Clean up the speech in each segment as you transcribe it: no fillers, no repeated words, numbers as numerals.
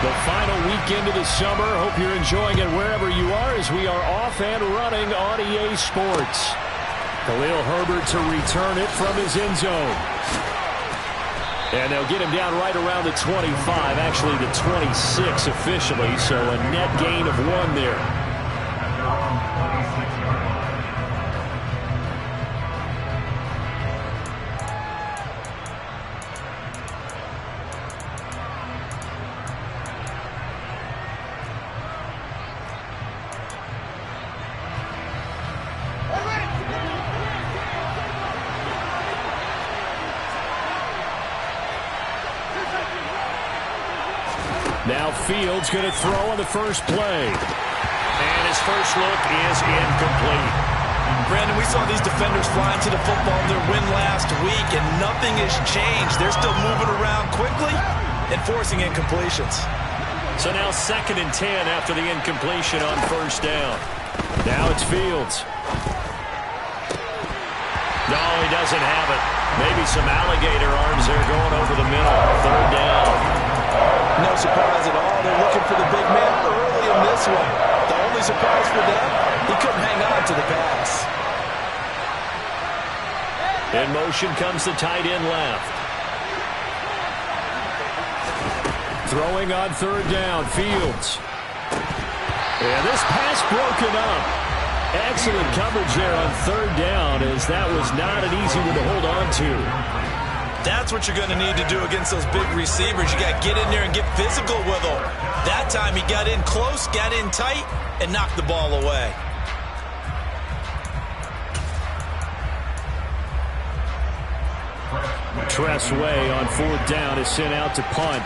The final weekend of the summer. Hope you're enjoying it wherever you are as we are off and running on EA Sports. Khalil Herbert to return it from his end zone. And they'll get him down right around the 25, actually the 26 officially, so a net gain of 1 there. Now Fields going to throw on the first play. And his first look is incomplete. Brandon, we saw these defenders flying to the football in their win last week, and nothing has changed. They're still moving around quickly and forcing incompletions. So now 2nd and 10 after the incompletion on first down. Now it's Fields. No, he doesn't have it. Maybe some alligator arms there going over the middle. 3rd down. No surprise at all. They're looking for the big man early in this one. The only surprise for them, he couldn't hang on to the pass. In motion comes the tight end left. Throwing on 3rd down, Fields. And this pass broken up. Excellent coverage there on 3rd down, as that was not an easy one to hold on to. That's what you're going to need to do against those big receivers. You got to get in there and get physical with them. That time he got in close, got in tight, and knocked the ball away. Tress Way on 4th down is sent out to punt.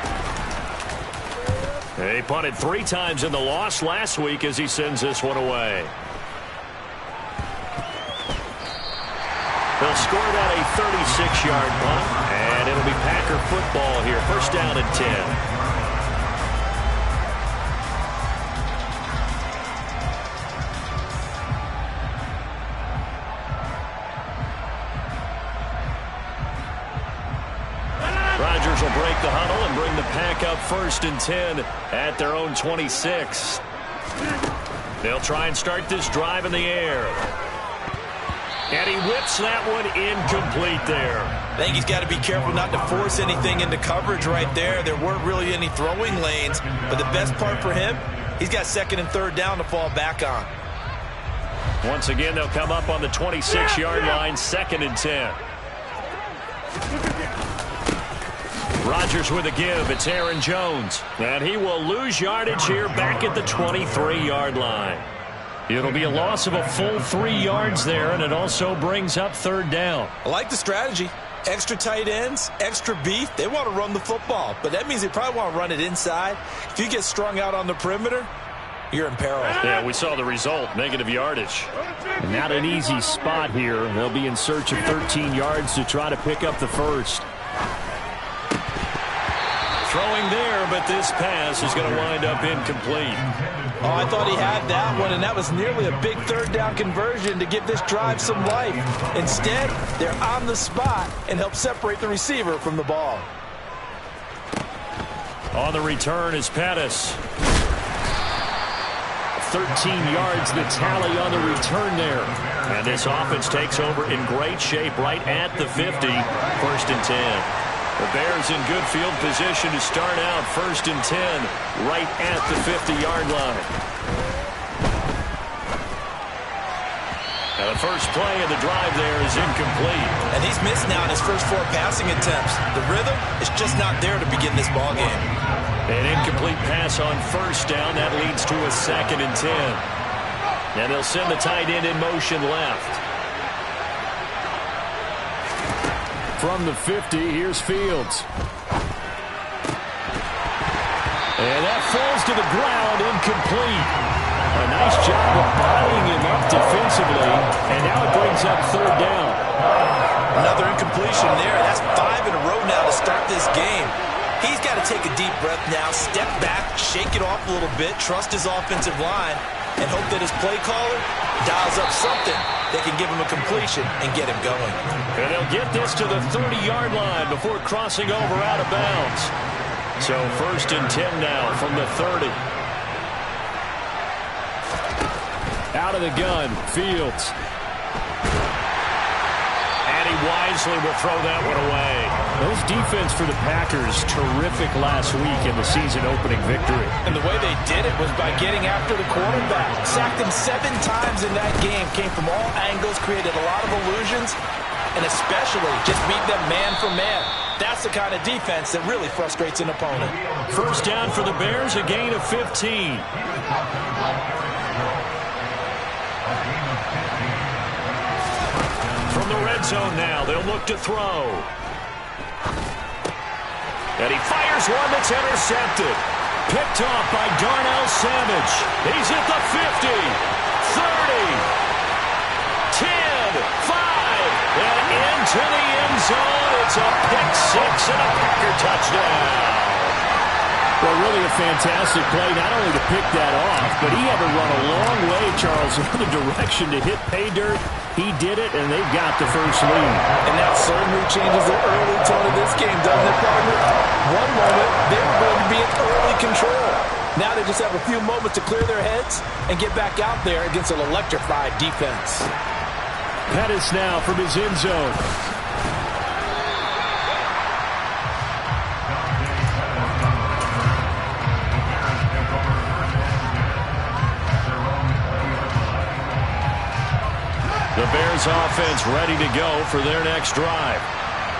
He punted 3 times in the loss last week as he sends this one away. They'll score that a 36-yard punt, and it'll be Packer football here. 1st down and 10. Rodgers will break the huddle and bring the Pack up 1st and 10 at their own 26. They'll try and start this drive in the air. And he whips that one incomplete there. I think he's got to be careful not to force anything into coverage right there. There weren't really any throwing lanes. But the best part for him, he's got 2nd and 3rd down to fall back on. Once again, they'll come up on the 26-yard line, 2nd and 10. Rodgers with a give. It's Aaron Jones. And he will lose yardage here back at the 23-yard line. It'll be a loss of a full 3 yards there, and it also brings up 3rd down. I like the strategy. Extra tight ends, extra beef. They want to run the football, but that means they probably want to run it inside. If you get strung out on the perimeter, you're in peril. Yeah, we saw the result, negative yardage. Not an easy spot here. They'll be in search of 13 yards to try to pick up the first. Throwing there, but this pass is going to wind up incomplete. Oh, I thought he had that one, and that was nearly a big 3rd down conversion to give this drive some life. Instead, they're on the spot and help separate the receiver from the ball. On the return is Pettis. 13 yards the tally on the return there. And this offense takes over in great shape right at the 50. 1st and 10. The Bears in good field position to start out 1st and 10 right at the 50-yard line. Now the first play of the drive there is incomplete. And he's missed now in his first 4 passing attempts. The rhythm is just not there to begin this ball game. An incomplete pass on 1st down. That leads to a 2nd and 10. And they'll send the tight end in motion left. From the 50, here's Fields. And that falls to the ground, incomplete. A nice job of bodying him up defensively, and now it brings up 3rd down. Another incompletion there. That's 5 in a row now to start this game. He's got to take a deep breath now, step back, shake it off a little bit, trust his offensive line, and hope that his play caller dials up something that can give him a completion and get him going. And they'll get this to the 30-yard line before crossing over out of bounds. So 1st and 10 now from the 30. Out of the gun, Fields. And he wisely will throw that one away. Those defense for the Packers, terrific last week in the season-opening victory. And the way they did it was by getting after the quarterback. Sacked him 7 times in that game. Came from all angles, created a lot of illusions, and especially just beat them man for man. That's the kind of defense that really frustrates an opponent. 1st down for the Bears, a gain of 15. From the red zone now, they'll look to throw. And he fires one that's intercepted. Picked off by Darnell Savage. He's at the 50, 30, 10, 5, and into the end zone. It's a pick 6 and a Packer touchdown. Well, really a fantastic play, not only to pick that off, but he had to run a long way, Charles, in the direction to hit pay dirt. He did it, and they've got the first lead. And that certainly changes the early tone of this game, doesn't it, partner? One moment, they were going to be in early control. Now they just have a few moments to clear their heads and get back out there against an electrified defense. Pettis now from his end zone. The Bears offense ready to go for their next drive.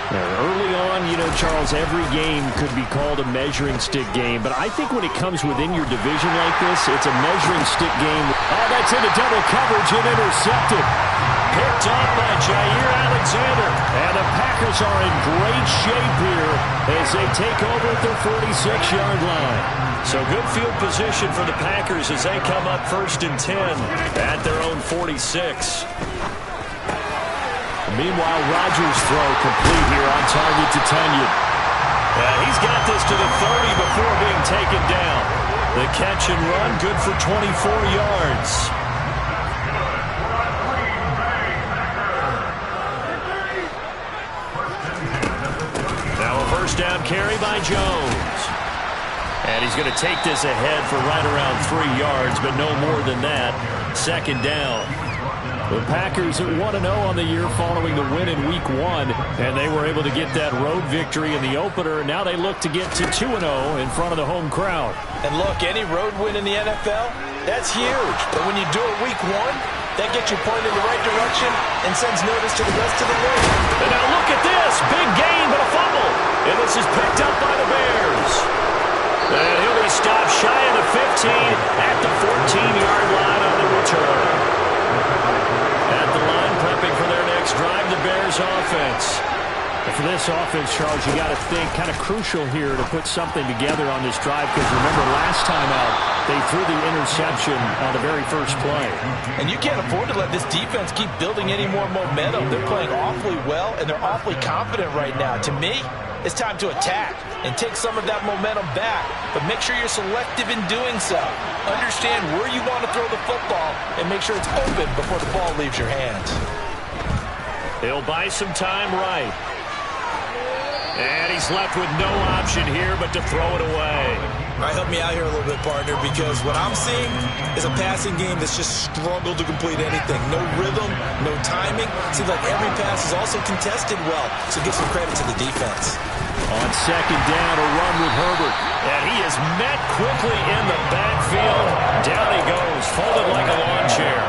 Early on, you know, Charles, every game could be called a measuring stick game, but I think when it comes within your division like this, it's a measuring stick game. Oh, that's into double coverage and intercepted. Picked off by Jair Alexander. And the Packers are in great shape here as they take over at their 46-yard line. So good field position for the Packers as they come up 1st and 10 at their own 46. Meanwhile, Rodgers' throw complete here on target to Tunyon. He's got this to the 30 before being taken down. The catch and run, good for 24 yards. Now a 1st down carry by Jones. And he's going to take this ahead for right around 3 yards, but no more than that. 2nd down. The Packers at 1-0 on the year following the win in Week 1, and they were able to get that road victory in the opener. Now they look to get to 2-0 in front of the home crowd. And look, any road win in the NFL, that's huge. But when you do it Week 1, that gets you pointed in the right direction and sends notice to the rest of the league. And now look at this. Big gain, but a fumble. And this is picked up by the Bears. And he'll be stopped shy of the 15 at the 14-yard line on the return. At the line, prepping for their next drive, the Bears offense. And for this offense, Charles, you got to think kind of crucial here to put something together on this drive, because remember last time out, they threw the interception on the very first play. And you can't afford to let this defense keep building any more momentum. They're playing awfully well, and they're awfully confident right now. To me, it's time to attack and take some of that momentum back, but make sure you're selective in doing so. Understand where you want to throw the football and make sure it's open before the ball leaves your hands. They'll buy some time right. And he's left with no option here but to throw it away. All right, help me out here a little bit, partner, because what I'm seeing is a passing game that's just struggled to complete anything. No rhythm, no timing. Seems like every pass is also contested well, so give some credit to the defense. On 2nd down, a run with Herbert. And he is met quickly in the backfield. Down he goes, folded like a lawn chair.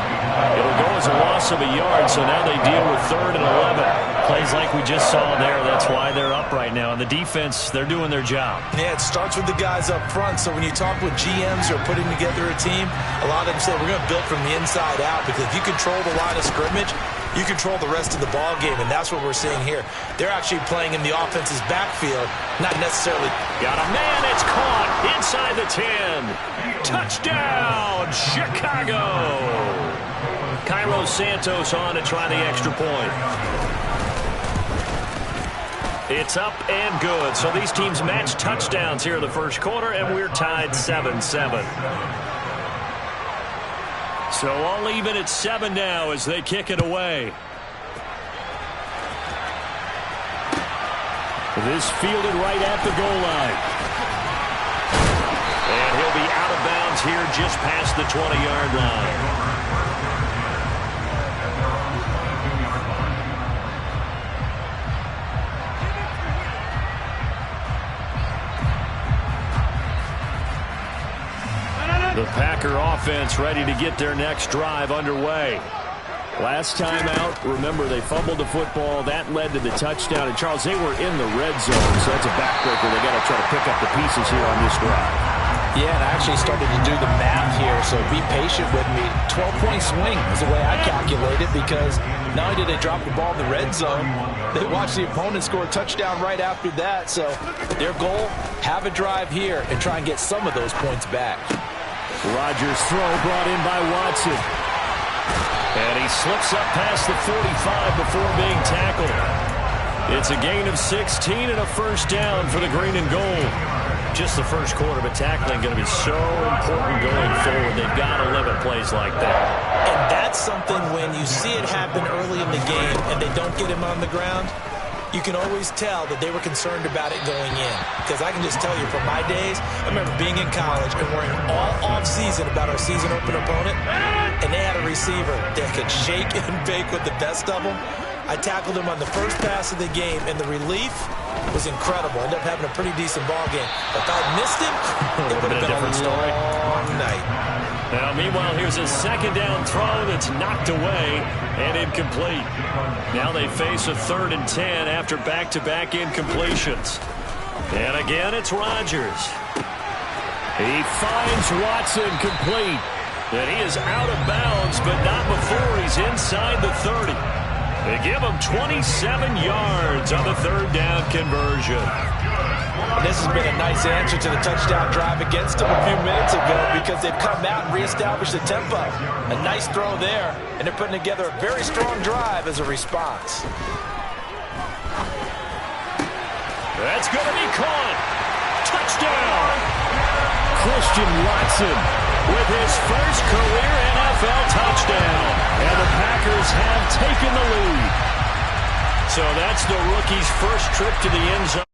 It'll go as a loss of a yard, so now they deal with 3rd and 11. Plays like we just saw there. That's why they're up right now. And the defense, they're doing their job. Yeah, it starts with the guys up front. So when you talk with GMs who are putting together a team, a lot of them say we're going to build from the inside out, because if you control the line of scrimmage, you control the rest of the ball game, and that's what we're seeing here. They're actually playing in the offense's backfield, not necessarily. Got a man, it's caught inside the 10. Touchdown, Chicago. Cairo Santos on to try the extra point. It's up and good. So these teams match touchdowns here in the first quarter, and we're tied 7-7. So all even at 7 now as they kick it away. This fielded right at the goal line. And he'll be out of bounds here just past the 20-yard line. The Packer offense ready to get their next drive underway. Last time out, remember, they fumbled the football. That led to the touchdown. And, Charles, they were in the red zone, so that's a backbreaker. They got to try to pick up the pieces here on this drive. Yeah, and I actually started to do the math here, so be patient with me. 12-point swing is the way I calculate it, because not only did they drop the ball in the red zone, they watched the opponent score a touchdown right after that. So their goal, have a drive here and try and get some of those points back. Rodgers' throw brought in by Watson. And he slips up past the 45 before being tackled. It's a gain of 16 and a first down for the green and gold. Just the first quarter, but tackling going to be so important going forward. They've got to limit plays like that. And that's something when you see it happen early in the game and they don't get him on the ground, you can always tell that they were concerned about it going in. Because I can just tell you from my days, I remember being in college and worrying all off-season about our season open opponent, and they had a receiver that could shake and bake with the best of them. I tackled him on the first pass of the game, and the relief was incredible. Ended up having a pretty decent ball game. If I'd missed him, it would have been a long night. Now, meanwhile, here's a second down throw that's knocked away and incomplete. Now they face a 3rd and 10 after back-to-back incompletions. And again, it's Rodgers. He finds Watson complete. And he is out of bounds, but not before he's inside the 30. They give him 27 yards on the 3rd down conversion. This has been a nice answer to the touchdown drive against them a few minutes ago, because they've come out and reestablished the tempo. A nice throw there, and they're putting together a very strong drive as a response. That's going to be caught. Touchdown! Christian Watson with his first career NFL touchdown. And the Packers have taken the lead. So that's the rookie's first trip to the end zone.